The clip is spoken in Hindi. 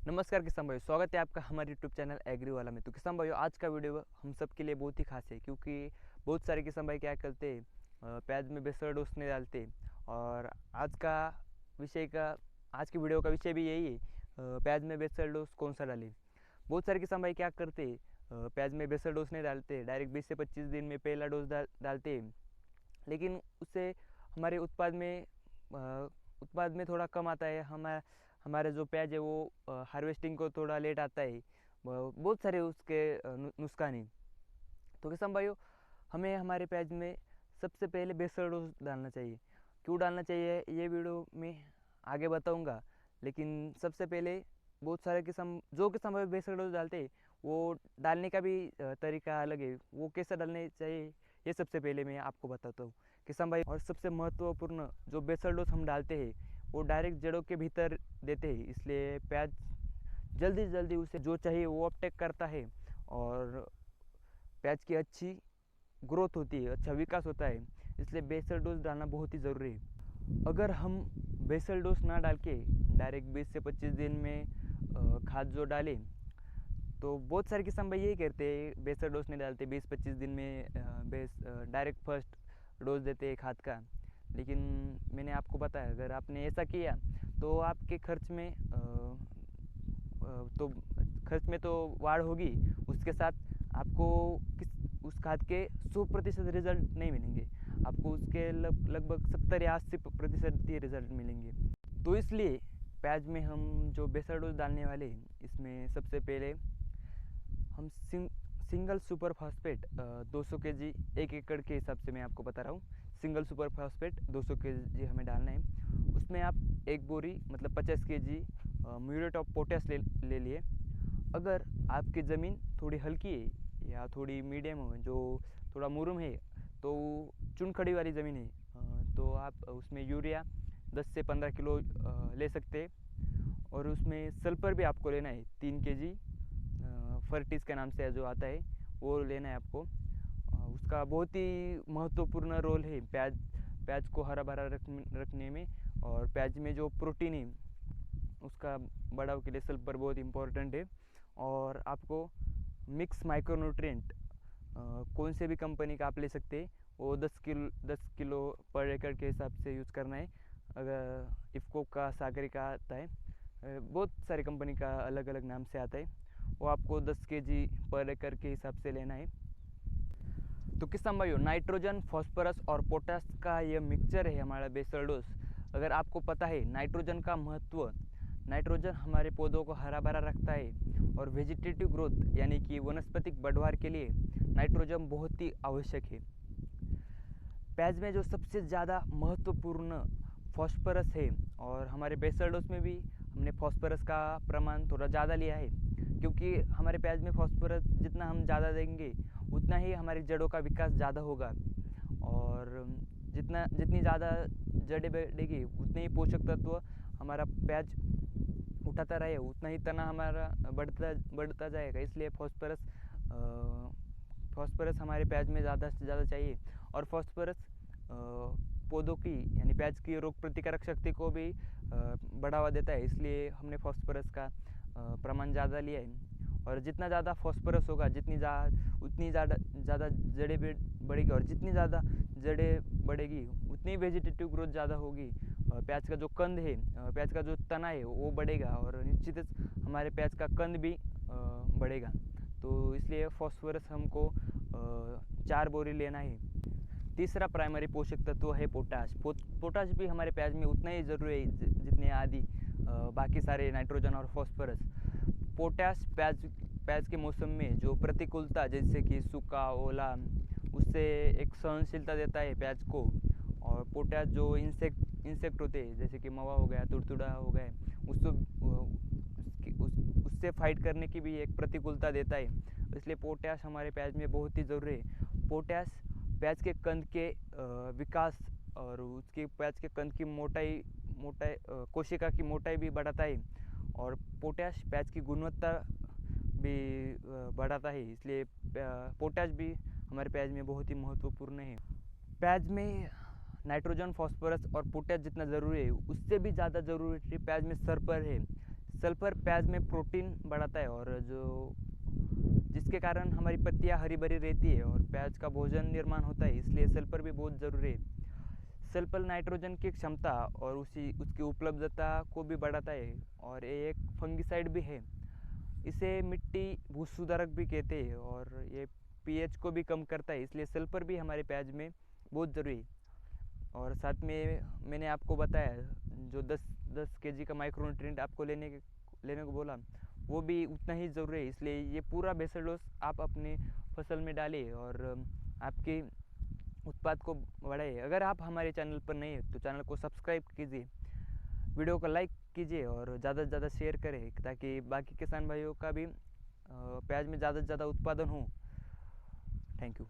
नमस्कार किसान भाइयों, स्वागत है आपका हमारे यूट्यूब चैनल एग्री वाला में। तो किसान भाइयों, आज का वीडियो हम सब के लिए बहुत ही खास है क्योंकि बहुत सारे किसान भाई क्या करते हैं, प्याज में बेसर डोस नहीं डालते। और आज की वीडियो का विषय भी यही है, प्याज में बेसर डोस कौन सा डालें। बहुत सारे किसान भाई क्या करते हैं, प्याज में बेसर डोस नहीं डालते, डायरेक्ट 20 से 25 दिन में पहला डोज डालते हैं। लेकिन उससे हमारे उत्पाद में थोड़ा कम आता है। हमारे जो प्याज है वो हार्वेस्टिंग को थोड़ा लेट आता है। बहुत सारे उसके नुकसान हैं। तो किसान भाइयों, हमें हमारे प्याज में सबसे पहले बेसल डोज डालना चाहिए। क्यों डालना चाहिए ये वीडियो में आगे बताऊंगा। लेकिन सबसे पहले बहुत सारे किसान भाई बेसल डोज डालते हैं, वो डालने का भी तरीका अलग है। वो कैसे डालने चाहिए ये सबसे पहले मैं आपको बताता हूँ किसान भाई। और सबसे महत्वपूर्ण, जो बेसल डोज हम डालते हैं वो डायरेक्ट जड़ों के भीतर देते हैं, इसलिए प्याज जल्दी जल्दी उसे जो चाहिए वो अपटेक करता है और प्याज की अच्छी ग्रोथ होती है, अच्छा विकास होता है। इसलिए बेसल डोज डालना बहुत ही ज़रूरी है। अगर हम बेसल डोज ना डाल के डायरेक्ट 20 से 25 दिन में खाद जो डालें, तो बहुत सारे किसान भाई यही कहते हैं बेसल डोज नहीं डालते, 20-25 दिन में डायरेक्ट फर्स्ट डोज देते हैं खाद का। लेकिन मैंने आपको बताया, अगर आपने ऐसा किया तो आपके खर्च में तो वाढ़ होगी, उसके साथ आपको उस खाद के 100% रिजल्ट नहीं मिलेंगे। आपको उसके लगभग 70 या 80% ही रिजल्ट मिलेंगे। तो इसलिए प्याज में हम जो बेसल डोज डालने वाले हैं, इसमें सबसे पहले हम सिंगल सुपर फास्फेट 200 kg 1 एकड़ के हिसाब से मैं आपको बता रहा हूँ। सिंगल सुपर फास्फेट 200 kg हमें डालना है। उसमें आप एक बोरी मतलब 50 kg म्यूरेट ऑफ पोटाश ले लिए। अगर आपकी ज़मीन थोड़ी हल्की है या थोड़ी मीडियम हो, जो थोड़ा मुरुम है, तो चुनखड़ी वाली ज़मीन है, तो आप उसमें यूरिया 10 से 15 किलो ले सकते हैं। और उसमें सल्फर भी आपको लेना है 3 kg, फर्टिस के नाम से जो आता है वो लेना है आपको। उसका बहुत ही महत्वपूर्ण रोल है प्याज को हरा भरा रखने में। और प्याज में जो प्रोटीन है उसका बढ़ाव के लिए सल्फर बहुत इम्पोर्टेंट है। और आपको मिक्स माइक्रोन्यूट्रिएंट कौन से भी कंपनी का आप ले सकते हैं, वो 10 किलो पर एकड़ के हिसाब से यूज़ करना है। अगर इफ़को का, सागरी का आता है, बहुत सारी कंपनी का अलग अलग नाम से आता है, वो आपको 10 kg पर एकड़ के हिसाब से लेना है। तो किसान भाइयों, नाइट्रोजन, फॉस्फोरस और पोटास का ये मिक्सचर है हमारा बेसल डोज। अगर आपको पता है नाइट्रोजन का महत्व, नाइट्रोजन हमारे पौधों को हरा भरा रखता है और वेजिटेटिव ग्रोथ यानी कि वनस्पतिक बढ़वार के लिए नाइट्रोजन बहुत ही आवश्यक है। प्याज में जो सबसे ज़्यादा महत्वपूर्ण फॉस्फोरस है, और हमारे बेसल डोज में भी हमने फॉस्फोरस का प्रमाण थोड़ा ज़्यादा लिया है, क्योंकि हमारे प्याज में फॉस्फोरस जितना हम ज़्यादा देंगे उतना ही हमारी जड़ों का विकास ज़्यादा होगा। और जितनी ज़्यादा जड़ें बढ़ेगी उतने ही पोषक तत्व हमारा प्याज उठाता रहे, उतना ही तना हमारा बढ़ता जाएगा। इसलिए फॉस्फोरस हमारे प्याज में ज़्यादा से ज़्यादा चाहिए। और फॉस्फोरस पौधों की यानी प्याज की रोग प्रतिकारक शक्ति को भी बढ़ावा देता है, इसलिए हमने फॉस्फोरस का प्रमाण ज़्यादा लिया है। और जितना ज़्यादा फॉस्फोरस होगा उतनी ज़्यादा जड़ें बढ़ेगी, और जितनी ज़्यादा जड़ें बढ़ेगी उतनी वेजिटेटिव ग्रोथ ज़्यादा होगी। प्याज का जो कंद है, प्याज का जो तना है वो बढ़ेगा, और निश्चित हमारे प्याज का कंद भी बढ़ेगा। तो इसलिए फॉस्फोरस हमको 4 बोरी लेना है। तीसरा प्राइमरी पोषक तत्व है पोटाश। पोटाश भी हमारे प्याज में उतना ही ज़रूरी है जितने आदि बाकी सारे नाइट्रोजन और फॉस्फोरस। पोटाश प्याज के मौसम में जो प्रतिकूलता, जैसे कि सूखा, ओला, उससे एक सहनशीलता देता है प्याज को। और पोटाश जो इंसेक्ट होते हैं, जैसे कि मवा हो गया, तुड़तुड़ा हो गए, उससे फाइट करने की भी एक प्रतिकूलता देता है। इसलिए पोटाश हमारे प्याज में बहुत ही ज़रूरी है। पोटाश प्याज के कंद के विकास और उसके प्याज के कंद की मोटाई कोशिका की मोटाई भी बढ़ाता है। और पोटाश प्याज की गुणवत्ता भी बढ़ाता है, इसलिए पोटाश भी हमारे प्याज में बहुत ही महत्वपूर्ण है। प्याज में नाइट्रोजन, फॉस्फोरस और पोटाश जितना ज़रूरी है उससे भी ज़्यादा ज़रूरी प्याज में सल्फर है। सल्फर प्याज में प्रोटीन बढ़ाता है और जिसके कारण हमारी पत्तियां हरी भरी रहती है और प्याज का भोजन निर्माण होता है, इसलिए सल्फर भी बहुत ज़रूरी है। सल्फर नाइट्रोजन की क्षमता और उसकी उपलब्धता को भी बढ़ाता है और ये एक फंगिसाइड भी है। इसे मिट्टी भूस सुधारक भी कहते हैं और ये पीएच को भी कम करता है, इसलिए सल्फर भी हमारे प्याज में बहुत ज़रूरी है। और साथ में मैंने आपको बताया जो 10 केजी का माइक्रोन्यूट्रिएंट आपको लेने को बोला, वो भी उतना ही ज़रूरी है। इसलिए ये पूरा बेसल डोज आप अपने फसल में डालिए और आपके उत्पाद को बढ़ाइए। अगर आप हमारे चैनल पर नए हैं तो चैनल को सब्सक्राइब कीजिए, वीडियो को लाइक कीजिए और ज़्यादा से ज़्यादा शेयर करें ताकि बाकी किसान भाइयों का भी प्याज में ज़्यादा से ज़्यादा उत्पादन हो। Thank you.